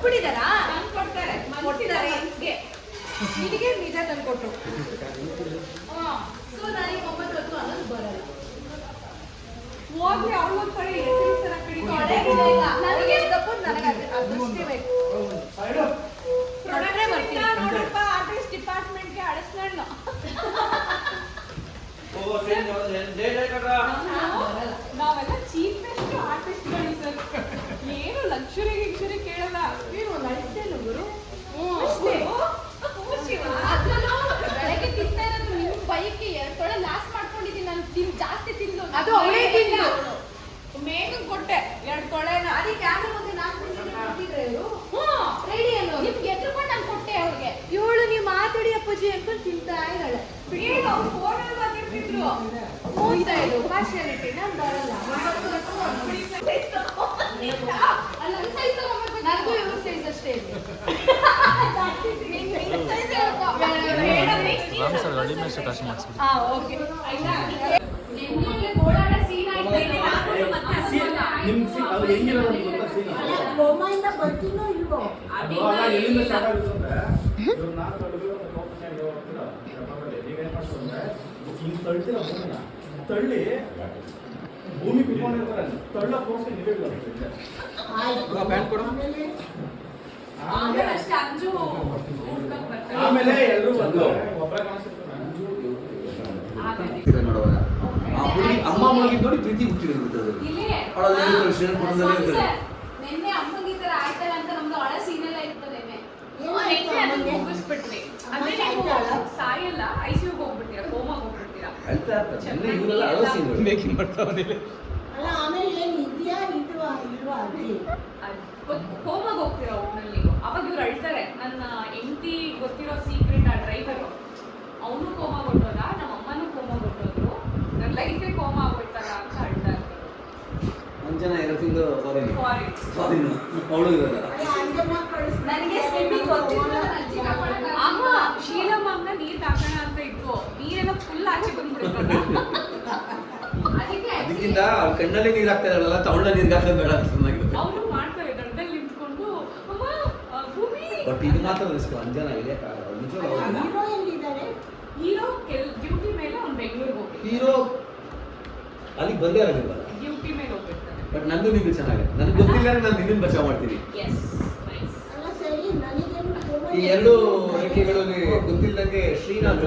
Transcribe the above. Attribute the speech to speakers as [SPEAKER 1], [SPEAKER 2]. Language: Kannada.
[SPEAKER 1] ಕೊಟ್ಬಿಟ್ಟಿದಾರಾ?
[SPEAKER 2] ಕೊಡ್ತಾರೆ
[SPEAKER 1] ನಿನಗೆ ನಿಜ ತಂದ್ಕೊಟ್ರು. ಸೊ ನನಗೆ 9 ಹೊತ್ತು ಅನ್ನೋದು ಬರಲ್ಲ.
[SPEAKER 2] ಹೋಗ್ಲಿ ಅವಳೊಂದ್ ಕಡೆ ಹೆಸರಿಸ್ತಾರ ಕಡಿ
[SPEAKER 1] ನನಗೆ ಅದಷ್ಟೇ ಬೇಕು.
[SPEAKER 2] ನೋಡಪ್ಪ ಆರ್ಟಿಸ್ಟ್ ಡಿಪಾರ್ಟ್ಮೆಂಟ್ಗೆ ಅಳಿಸ್ಕೊಂಡು ನಾವೆಲ್ಲ ಚೀಫೆಸ್ಟ್ ಆರ್ಟಿಸ್ಟ್ಗಳು ಸರ್. ಏನು ಲಕ್ಷರಿ ಗಿಕ್ಷರಿ ಕೇಳಲ್ಲ.
[SPEAKER 1] ನೀವು ನಡೆಸ್ತೇನೆ ಗುರು.
[SPEAKER 2] ಬೆಳಗ್ಗೆ ತಿಂತಾ ಇರೋದು ನಿಮ್ ಬೈಕ್ಗೆ 2 ತೊಳೆ ಲಾಸ್ ಮಾಡ್ಕೊಂಡಿದ್ದೀನಿ ನಾನು. ಜಾಸ್ತಿ ತಿಂದು
[SPEAKER 1] ಅದು ಅವಳೇ ತಿಂದು
[SPEAKER 2] ಮೇಘ ಕೊಟ್ಟೆ 2 ತೊಳೆನ.
[SPEAKER 1] ಅದಕ್ಕೆ ಕ್ಯಾಮ್ರಾ ಮುಂದೆ ನಾನು ಕೊಟ್ಟಿದ್ರೆ ಇವರು ರೆಡಿ ಅನ್ನೋ
[SPEAKER 2] ನಿಮ್ಗೆ ಎದ್ರುಕೊಂಡು ನಾನು ಕೊಟ್ಟೆ ಅವ್ರಿಗೆ.
[SPEAKER 1] ಇವಳು ನೀವು ಮಾತಾಡಿ ಅಪ್ಪಾಜಿ ಅನ್ಕೊಂಡು ತಿಂತಾ ಇದ್ದಾಳೆ.
[SPEAKER 2] ಏನು ಅವ್ರು ಫೋನಲ್ಲಿ ಮಾತಾಡ್ತಿದ್ರು.
[SPEAKER 1] ಹೋಗ್ತಾ ಇದ್ದು ಪಾರ್ಶಿಯಾಲಿಟಿ ನಾನು ಬರಲ್ಲ. ನನಗೂ ಇವ್ರ ಸೈಜ್ ಅಷ್ಟೇ ಇದೆ.
[SPEAKER 2] ಓಕೆ
[SPEAKER 1] ಗೋಮಾಯಿಂದ ಬರ್ತೀನೋ ಇಲ್ವೋ
[SPEAKER 3] ತಳ್ಳಿ ಭೂಮಿ ಕುತ್ಕೊಂಡಿರ್ತಾರೆ ತಳ್ಳ ಫೋರ್ಸ್ ಆಮೇಲೆ ಎಲ್ಲರೂ
[SPEAKER 4] ಅಮ್ಮ ಮಗಿದ್ ನೋಡಿ ಪ್ರೀತಿ ಹುಟ್ಟಿರುತ್ತೆ.
[SPEAKER 2] ನಿನ್ನೆ ಅಮ್ಮಂಗೆ ಈ ತರ ಆಯ್ತಲ್ಲ ಅಂತ ನಮ್ದು ಹಳೆ ಸೀನೆಲ್ಲ ಇರ್ತದೆ. ಮುಗಿಸ್ಬಿಟ್ರಿ ಅಂದ್ರೆ ನೀವು ಸಾಯಲ್ಲ, ಐಸಿಯುಗೆ ಹೋಗ್ಬಿಡ್ತೀರಾ, ಕೋಮಾಗ ಹೋಗ್ಬಿಡ್ತೀರಾ.
[SPEAKER 4] ಮೇಕಿಂಗ್ ಮಾಡ್ತಾವೆ.
[SPEAKER 1] ಅಲ್ಲ ಆಮೇಲೆ ಏನು ಇದೆಯಾ ಇಲ್ವಾ ಅಜ್ಜಿ?
[SPEAKER 2] ಕೋಮಾಗ ಹೋಗ್ತೀರಾ ಒಟ್ಟಿನಲ್ಲಿ. ಅವಾಗ ಇವ್ರು ಅಳ್ತಾರೆ. ನನ್ನ ಹೆಂಡತಿ ಗೊತ್ತಿರೋ ಸೀಕ್ರೆಟ್ ಆ ಡ್ರೈವರು ಅವನು ಕೋಮಾ ಕೊಟ್ಟೋದ, ನಮ್ಮ ಅಮ್ಮನೂ ಕೋಮಾ ಕೊಟ್ಟೋದ್ರು, ನನ್ನ ಲೈಫೇ ಕೋಮಾ ಆಗೋಯ್ತಲ್ಲ ಅಂತ ಅಳ್ತಾ ಇರ್ತಾರೆ.
[SPEAKER 4] ಅಂಜನ 2 ತಿಂಗಳು ಫಾರಿನ್ ಅವಳು ಇರೋದ.
[SPEAKER 2] ನನಗೆ ಸ್ವಿಮ್ಮಿಂಗ್ ಗೊತ್ತಿಲ್ಲ. ಆಗ ಶೀಲಮ್ಮನ ನೀರ್ ಹಾಕೋಣ ಅಂತ ಇತ್ತು. ನೀರೆಲ್ಲ ಫುಲ್ ಆಚೆ ಬಂದ್ಬಿಡ್ತದ.
[SPEAKER 4] ಅದಕ್ಕಿಂತ ಕಣ್ಣಲ್ಲಿ ನೀರು ಹಾಕ್ತಾ ಇರಲ್ಲ, ತಗೊಂಡ ನೀರು ಹಾಕೋದು ಬೇಡ ಚೆನ್ನಾಗಿರುತ್ತೆ.
[SPEAKER 2] ಅವರು ಮಾಡ್ತಾರೆ ದಡದಲ್ಲಿ ನಿಂತ್ಕೊಂಡು ಅಮ್ಮ ಭೂಮಿ.
[SPEAKER 4] ಬಟ್ ಇದು ಮಾತ್ರ ರಿಸ್ಕ್. ಅಂಜನ ಇದೆ
[SPEAKER 1] ಹೀರೋ ಎಲ್ಲಿದ್ದಾರೆ?
[SPEAKER 2] ಹೀರೋ ಡ್ಯೂಟಿ ಮೇಲೆ ಅವ್ನು ಬೆಂಗಳೂರಿಗೆ ಹೋಗ್ಬೇಕು.
[SPEAKER 4] ಹೀರೋ ಅಲ್ಲಿಗೆ ಬಂದೇ ಆಗಿಲ್ವಲ್ಲ,
[SPEAKER 2] ಡ್ಯೂಟಿ ಮೇಲೆ ಹೋಗ್ಬಿಡ್ತಾನೆ.
[SPEAKER 4] ಬಟ್ ನಂದು ನಿಂದು ಚೆನ್ನಾಗಿದೆ. ನನಗೆ ಗೊತ್ತಿಲ್ಲ ನಾನು ನಿನ್ನ ಬಚಾವ್ ಮಾಡ್ತೀನಿ.
[SPEAKER 1] ಅಲ್ಲ ಸರಿ ನನಗೇನು
[SPEAKER 4] ಈ 2 ರೇಖೆಗಳಲ್ಲಿ ಗೊತ್ತಿಲ್ಲದಂಗೆ ಶ್ರೀನಾಥ್